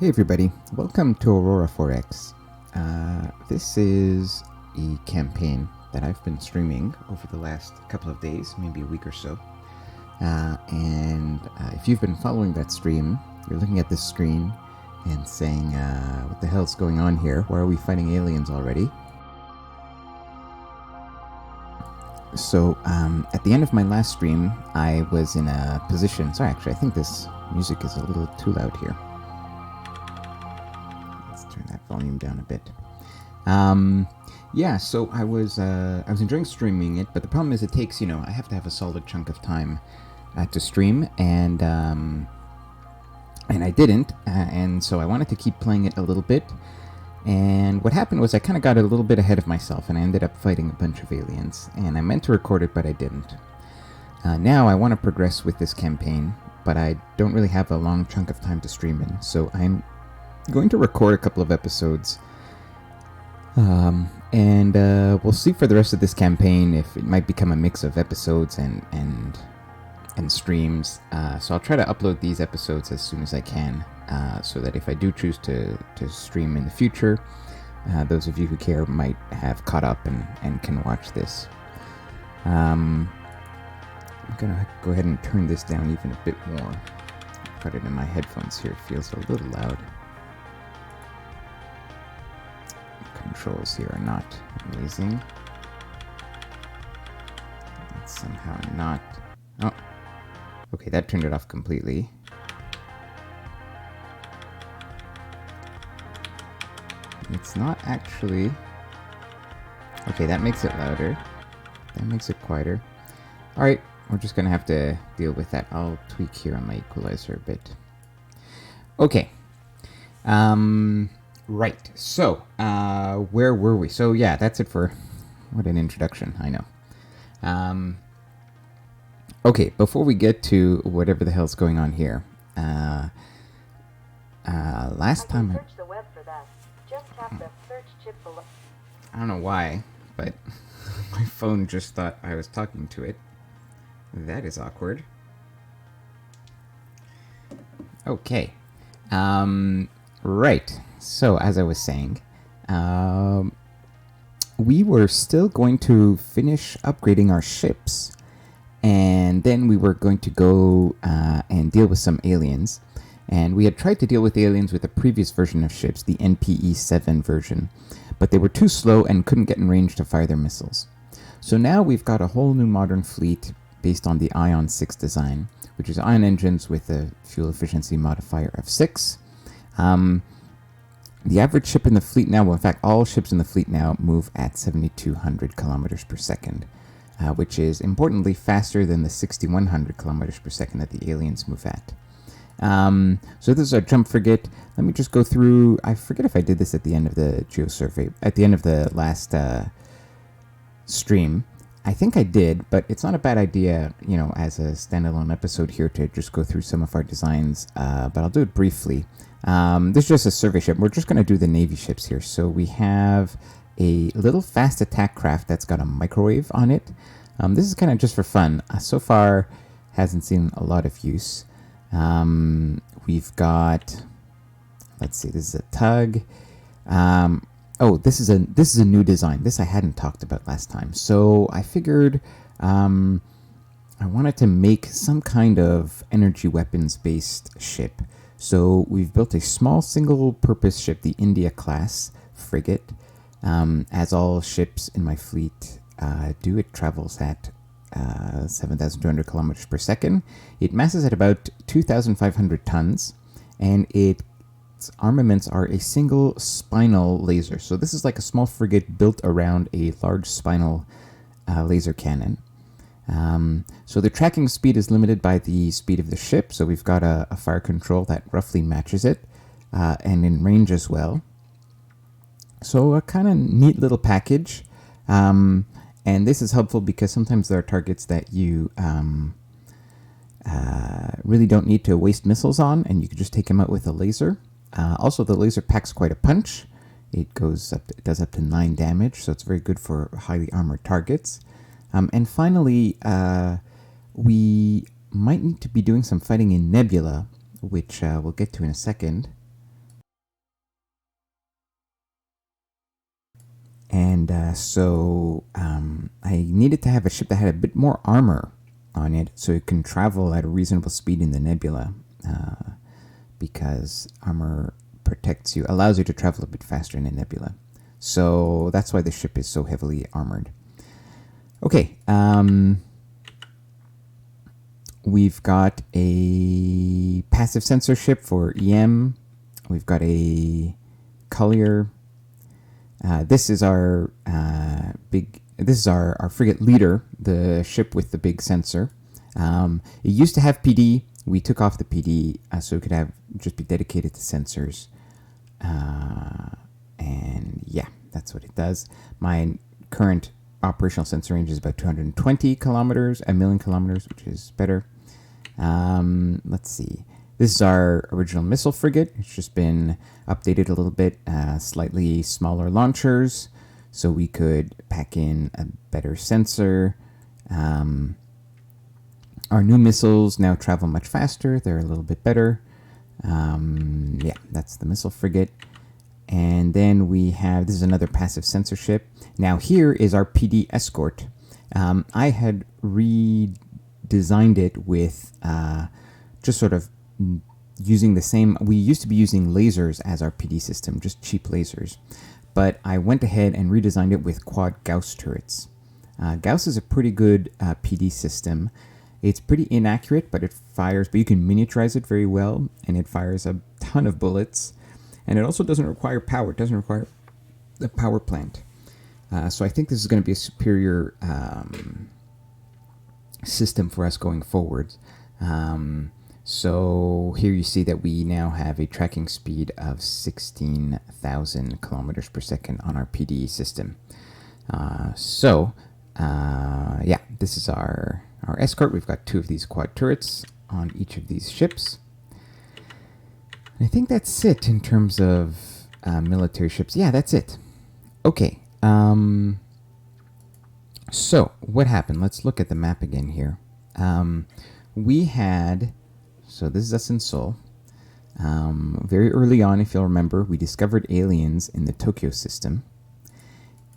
Hey everybody, welcome to Aurora 4X. This is a campaign that I've been streaming over the last couple of days, maybe a week or so. And if you've been following that stream, you're looking at this screen and saying, what the hell's going on here? Why are we fighting aliens already? So at the end of my last stream, I was in a position... Sorry, actually, I think this music is a little too loud here. Turn that volume down a bit. Yeah, so I was enjoying streaming it, but the problem is it takes, I have to have a solid chunk of time to stream, and I didn't, and so I wanted to keep playing it a little bit. And what happened was I kind of got a little bit ahead of myself, and I ended up fighting a bunch of aliens. And I meant to record it, but I didn't. Now I want to progress with this campaign, but I don't really have a long chunk of time to stream in, so I'm going to record a couple of episodes, and we'll see for the rest of this campaign if it might become a mix of episodes and streams. So I'll try to upload these episodes as soon as I can, so that if I do choose to stream in the future, those of you who care might have caught up and can watch this. I'm gonna go ahead and turn this down even a bit more. Put it in my headphones here, it feels a little loud. Controls here are not amazing. It's somehow not... Oh, okay, that turned it off completely. It's not actually... Okay, that makes it louder. That makes it quieter. Alright, we're just gonna have to deal with that. I'll tweak here on my equalizer a bit. Okay. Right, so, where were we? So, yeah, that's it for... What an introduction, I know. Okay, before we get to whatever the hell's going on here, last time... Search the web for that. Just tap the search chip below. I don't know why, but my phone just thought I was talking to it. That is awkward. Okay. Right. So, as I was saying, we were still going to finish upgrading our ships, and then we were going to go and deal with some aliens. And we had tried to deal with aliens with a previous version of ships, the NPE-7 version, but they were too slow and couldn't get in range to fire their missiles. So now we've got a whole new modern fleet based on the Ion 6 design, which is ion engines with a fuel efficiency modifier of 6. The average ship in the fleet now, well, in fact, all ships in the fleet now move at 7,200 kilometers per second, which is importantly faster than the 6,100 kilometers per second that the aliens move at. So this is our jump frigate. Let me just go through, I forget if I did this at the end of the geo survey, at the end of the last stream. I think I did, but it's not a bad idea, as a standalone episode here to just go through some of our designs, but I'll do it briefly. This is just a survey ship. We're just going to do the Navy ships here. So we have a little fast attack craft that's got a microwave on it. This is kind of just for fun. So far, hasn't seen a lot of use. We've got, let's see, this is a tug. Oh, this is a new design. This I hadn't talked about last time. So I figured I wanted to make some kind of energy weapons based ship. So we've built a small single-purpose ship, the India class frigate. As all ships in my fleet do, it travels at 7,200 kilometers per second. It masses at about 2,500 tons, and its armaments are a single spinal laser. So this is like a small frigate built around a large spinal laser cannon. So the tracking speed is limited by the speed of the ship, so we've got a fire control that roughly matches it, and in range as well. So a kind of neat little package, and this is helpful because sometimes there are targets that you really don't need to waste missiles on, and you can just take them out with a laser. Also, the laser packs quite a punch. It does up to 9 damage, so it's very good for highly armored targets. And finally, we might need to be doing some fighting in Nebula, which we'll get to in a second. And I needed to have a ship that had a bit more armor on it so it can travel at a reasonable speed in the nebula, because armor protects you, allows you to travel a bit faster in a nebula. So that's why the ship is so heavily armored. Okay, we've got a passive sensor ship for EM. We've got a collier. This is our our frigate leader, the ship with the big sensor. It used to have PD. We took off the PD so it could just be dedicated to sensors. And yeah, that's what it does. My current operational sensor range is about 220 kilometers, a million kilometers, which is better. Let's see. This is our original missile frigate. It's just been updated a little bit, slightly smaller launchers, so we could pack in a better sensor. Our new missiles now travel much faster. They're a little bit better. Yeah, that's the missile frigate. And then we have, this is another passive sensor ship. Now here is our PD escort. I had redesigned it with just sort of using the same, we used to be using lasers as our PD system, just cheap lasers. But I went ahead and redesigned it with quad Gauss turrets. Gauss is a pretty good PD system. It's pretty inaccurate, but it fires, but you can miniaturize it very well, and it fires a ton of bullets. And it also doesn't require power. It doesn't require a power plant. So I think this is going to be a superior system for us going forward. So here you see that we now have a tracking speed of 16,000 kilometers per second on our PD system. Yeah, this is our escort. We've got 2 of these quad turrets on each of these ships. I think that's it in terms of military ships. Yeah, that's it. Okay. So what happened? Let's look at the map again here. We had, so this is us in Seoul. Very early on, if you'll remember, we discovered aliens in the Tokyo system.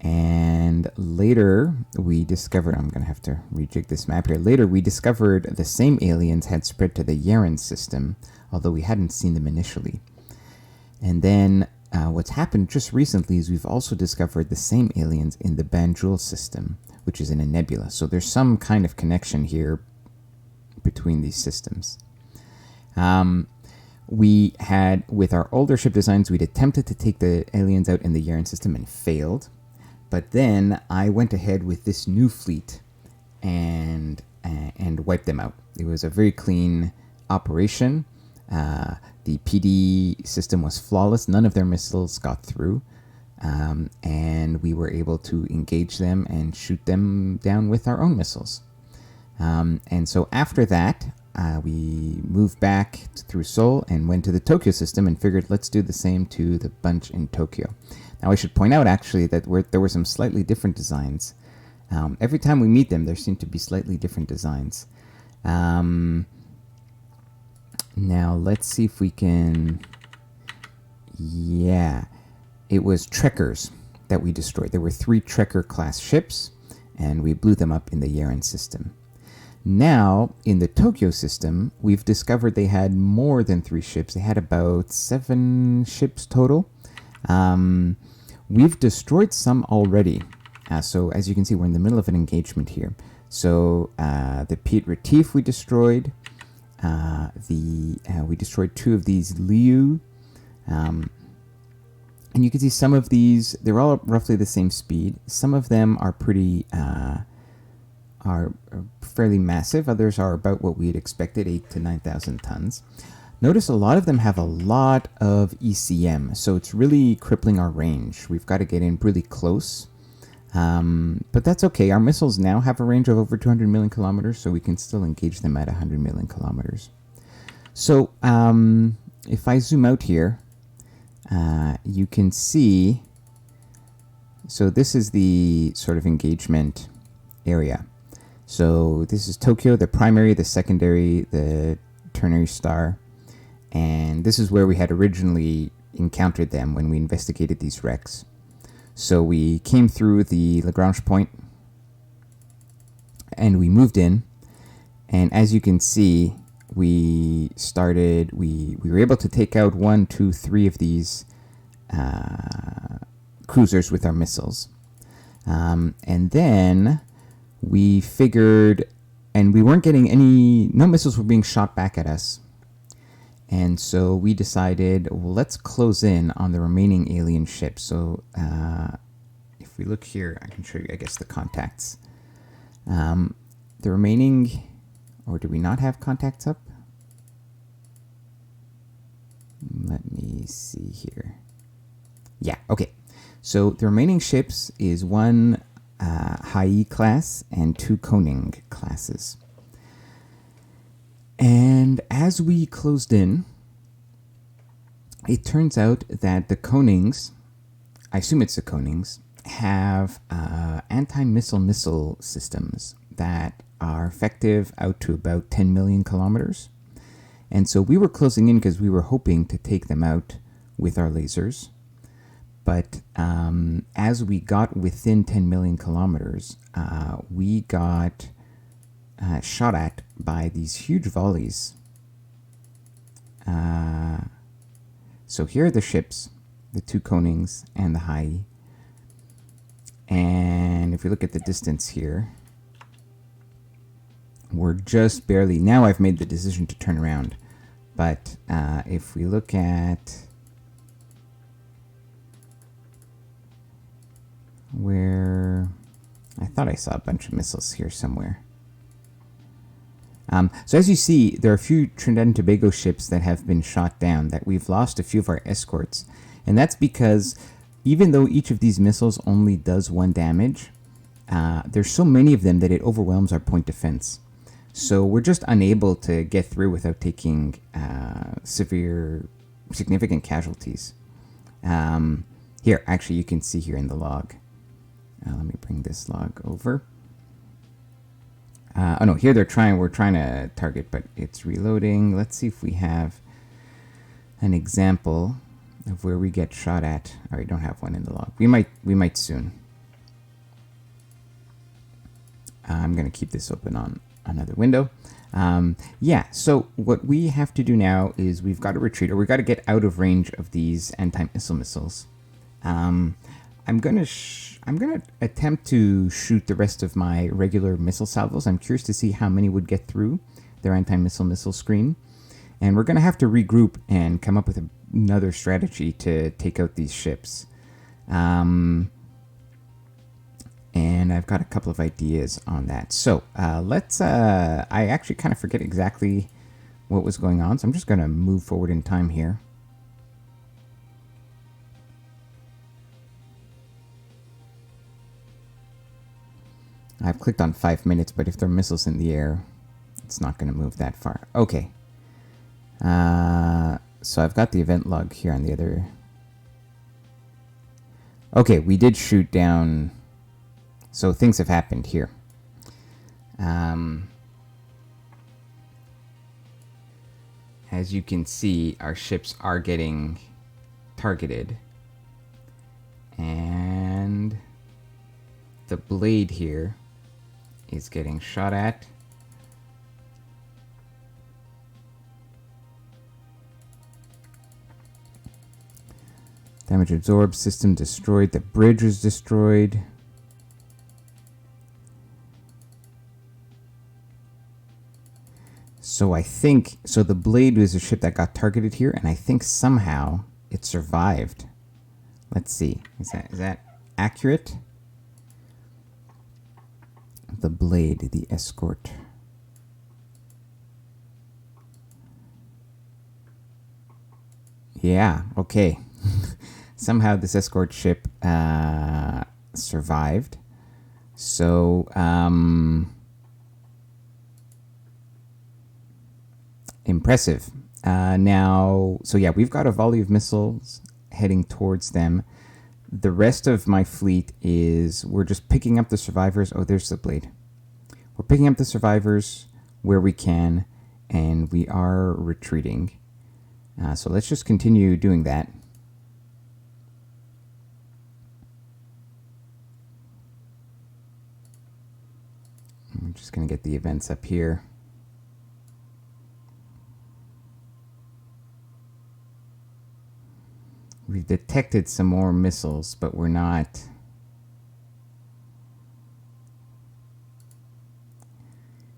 And later we discovered, I'm going to have to rejig this map here. Later we discovered the same aliens had spread to the Yaren system, although we hadn't seen them initially. And then what's happened just recently is we've also discovered the same aliens in the Banjul system, which is in a nebula. So there's some kind of connection here between these systems. We had, with our older ship designs, we'd attempted to take the aliens out in the Yaren system and failed. But then I went ahead with this new fleet and wiped them out. It was a very clean operation. The PD system was flawless. None of their missiles got through. And we were able to engage them and shoot them down with our own missiles. And so after that, we moved back through Seoul and went to the Tokyo system and figured, let's do the same to the bunch in Tokyo. Now, I should point out, actually, that there were some slightly different designs. Every time we meet them, there seem to be slightly different designs. Now, let's see if we can... Yeah. It was Trekkers that we destroyed. There were 3 Trekker-class ships, and we blew them up in the Yaren system. Now, in the Tokyo system, we've discovered they had more than 3 ships. They had about 7 ships total. We've destroyed some already. So as you can see, we're in the middle of an engagement here. So the Piet Retief we destroyed. We destroyed 2 of these Liu. And you can see some of these, they're all roughly the same speed. Some of them are pretty, are fairly massive. Others are about what we had expected, 8,000 to 9,000 tons. Notice a lot of them have a lot of ECM, so it's really crippling our range. We've got to get in really close. But that's okay. Our missiles now have a range of over 200 million kilometers, so we can still engage them at 100 million kilometers. So if I zoom out here, you can see, so this is the sort of engagement area. So this is Tokyo, the primary, the secondary, the ternary star. And this is where we had originally encountered them when we investigated these wrecks. So we came through the Lagrange point and we moved in. And as you can see, we were able to take out 1, 2, 3 of these cruisers with our missiles. And then we figured, and we weren't getting no missiles were being shot back at us. And so we decided, well, let's close in on the remaining alien ships. So if we look here, I can show you, I guess, the contacts. The remaining, or do we not have contacts up? Let me see here. Yeah, okay. So the remaining ships is 1 Hai class and 2 Koning classes. And as we closed in, it turns out that the Konings, I assume it's the Konings, have anti-missile systems that are effective out to about 10 million kilometers. And so we were closing in because we were hoping to take them out with our lasers. But as we got within 10 million kilometers, we got shot at by these huge volleys. So here are the ships, the 2 Konings and the Hai. And if we look at the distance here, we're just barely, now I've made the decision to turn around. But if we look at where, I thought I saw a bunch of missiles here somewhere. So as you see, there are a few Trinidad and Tobago ships that have been shot down, that we've lost a few of our escorts. And that's because even though each of these missiles only does 1 damage, there's so many of them that it overwhelms our point defense. So we're just unable to get through without taking significant casualties. Here, actually, you can see here in the log. Let me bring this log over. Oh no, here we're trying to target, but it's reloading. Let's see if we have an example of where we get shot at. All right, don't have one in the log. We might soon. I'm gonna keep this open on another window. Yeah, so what we have to do now is we've got to retreat, or we've got to get out of range of these anti-missile missiles. I'm gonna attempt to shoot the rest of my regular missile salvos. I'm curious to see how many would get through their anti-missile screen. And we're gonna have to regroup and come up with another strategy to take out these ships. And I've got a couple of ideas on that. So let's, I actually kind of forget exactly what was going on. So I'm just gonna move forward in time here. I've clicked on 5 minutes, but if there are missiles in the air, it's not going to move that far. Okay. So I've got the event log here on the other. Okay, we did shoot down. So things have happened here. As you can see, our ships are getting targeted. And the blade here is getting shot at. Damage absorbed, system destroyed, the bridge was destroyed. So I think, so the blade was a ship that got targeted here, and I think somehow it survived. Let's see, is that accurate? The blade, the escort. Yeah, okay. Somehow this escort ship survived. So, impressive. Now, so yeah, we've got a volley of missiles heading towards them. The rest of my fleet we're just picking up the survivors. Oh, there's the blade. We're picking up the survivors where we can, and we are retreating. So let's just continue doing that. going to get the events up here. We've detected some more missiles, but we're not...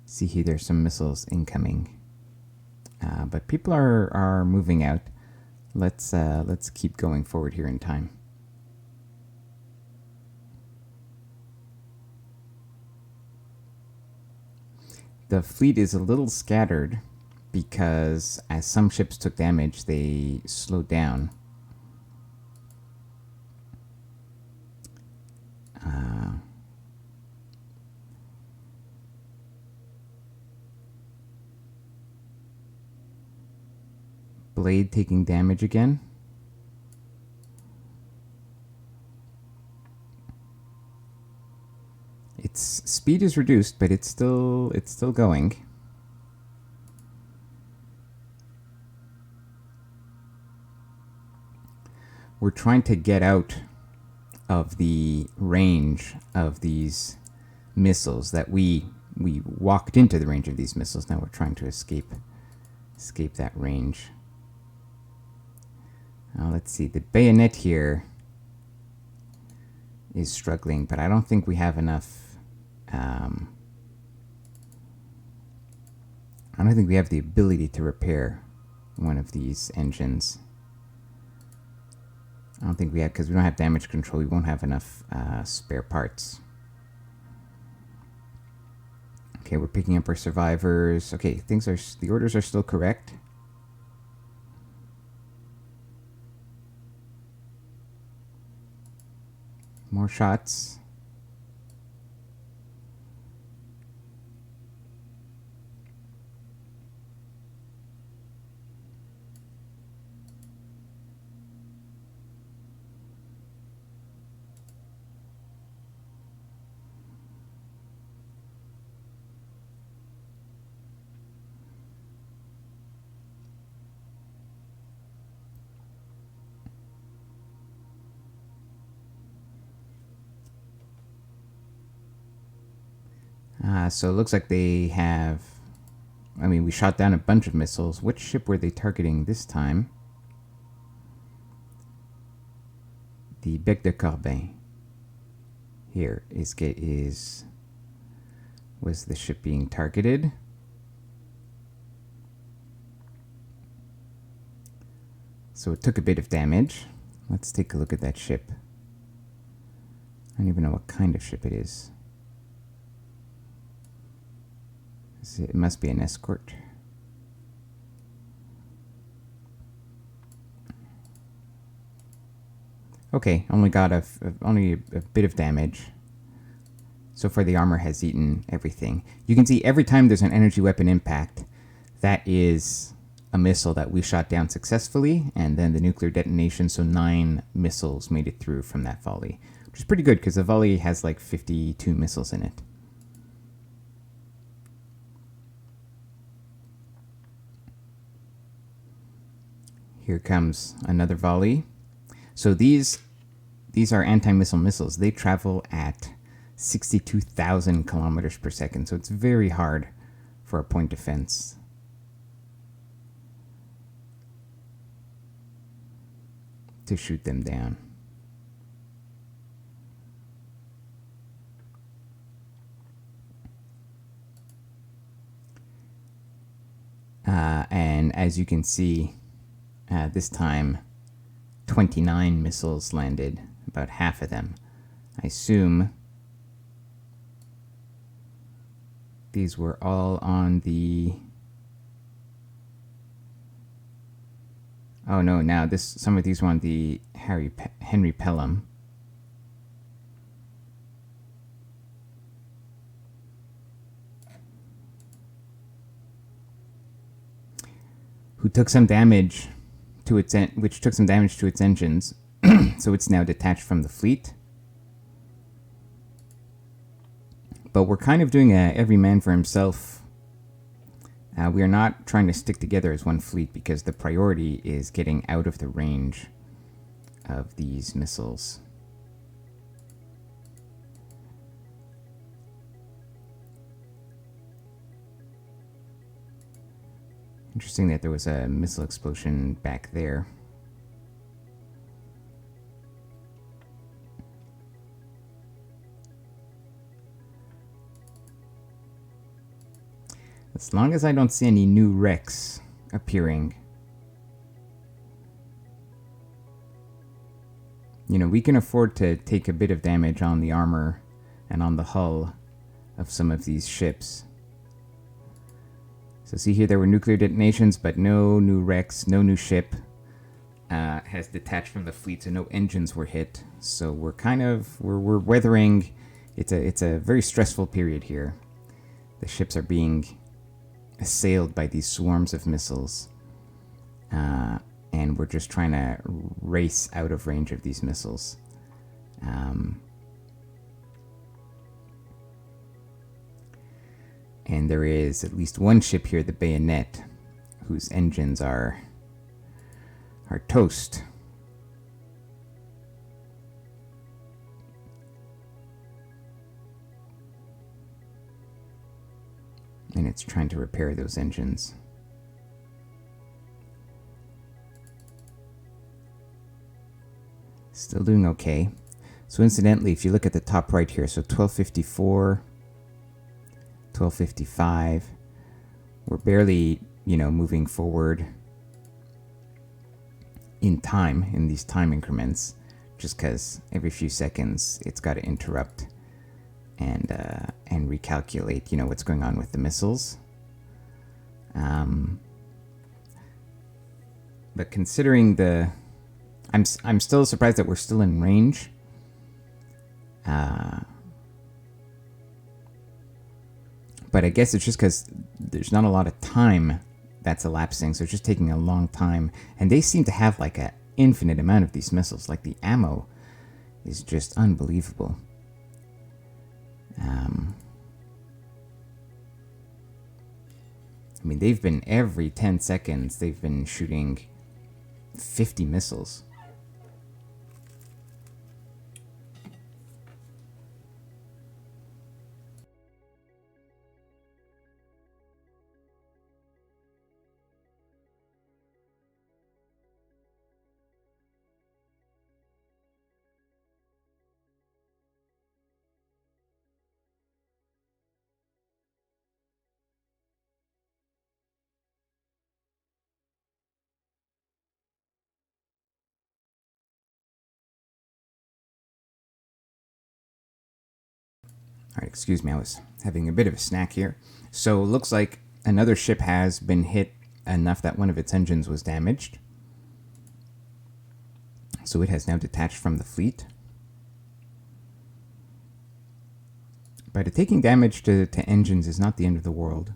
See here, there's some missiles incoming. But people are moving out. Let's keep going forward here in time. The fleet is a little scattered because as some ships took damage, they slowed down. Blade taking damage again. Its speed is reduced, but it's still going. We're trying to get out of the range of these missiles that we walked into the range of these missiles. Now we're trying to escape that range. Let's see, the bayonet here is struggling, but I don't think we have enough. I don't think we have the ability to repair one of these engines. I don't think we have, because we don't have damage control. We won't have enough spare parts. Okay, we're picking up our survivors. Okay, the orders are still correct. More shots. So it looks like they have... I mean, we shot down a bunch of missiles. Which ship were they targeting this time? The Bec de Corbin. Here was the ship being targeted. So it took a bit of damage. Let's take a look at that ship. I don't even know what kind of ship it is. It must be an escort. Okay, only got only a bit of damage. So far the armor has eaten everything. You can see every time there's an energy weapon impact, that is a missile that we shot down successfully, and then the nuclear detonation, so 9 missiles made it through from that volley. Which is pretty good, because the volley has like 52 missiles in it. Here comes another volley. So these are anti-missile missiles. They travel at 62,000 kilometers per second, so it's very hard for a point defense. To shoot them down. And as you can see, this time 29 missiles landed, about half of them. I assume these were all on the... Oh no, now some of these were on the Henry Pelham. Who took some damage to its which took some damage to its engines, so it's now detached from the fleet. But we're kind of doing a every man for himself. We are not trying to stick together as one fleet because the priority is getting out of the range of these missiles. Interesting that there was a missile explosion back there. As long as I don't see any new wrecks appearing, you know, we can afford to take a bit of damage on the armor and on the hull of some of these ships. So see here, there were nuclear detonations, but no new wrecks, no new ship has detached from the fleet, so no engines were hit. So we're kind of, we're weathering, it's a very stressful period here. The ships are being assailed by these swarms of missiles. And we're just trying to race out of range of these missiles. And there is at least one ship here, the Bayonet, whose engines are toast. And it's trying to repair those engines. Still doing okay. So incidentally, if you look at the top right here, so 1254, 1255, we're barely, you know, moving forward in time, in these time increments, just because every few seconds it's got to interrupt and recalculate, you know, what's going on with the missiles. But considering the, I'm still surprised that we're still in range. But I guess it's just because there's not a lot of time that's elapsing, so it's just taking a long time. And they seem to have like an infinite amount of these missiles. Like the ammo is just unbelievable. I mean, they've been every 10 seconds, they've been shooting 50 missiles. All right, excuse me, I was having a bit of a snack here. So it looks like another ship has been hit enough that one of its engines was damaged. So it has now detached from the fleet. But taking damage to engines is not the end of the world.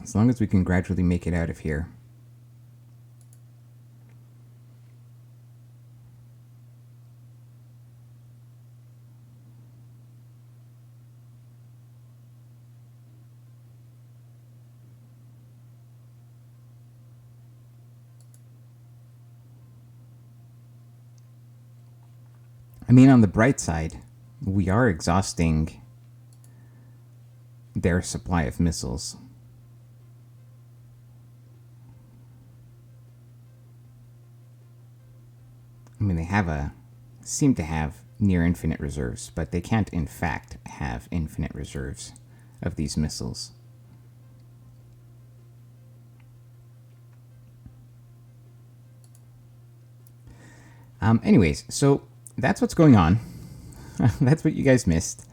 As long as we can gradually make it out of here. I mean, on the bright side, we are exhausting their supply of missiles. I mean, they seem to have near infinite reserves, but they can't in fact have infinite reserves of these missiles. Anyways, so that's what's going on. That's what you guys missed.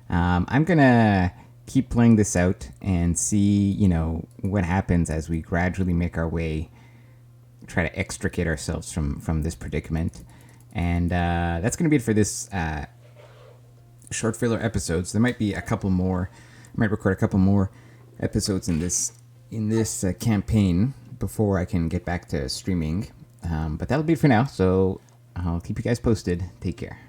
I'm gonna keep playing this out and see, you know, what happens as we gradually make our way, try to extricate ourselves from this predicament. And that's gonna be it for this short filler episodes. There might be a couple more. I might record a couple more episodes in this campaign before I can get back to streaming. But that'll be it for now. So I'll keep you guys posted. Take care.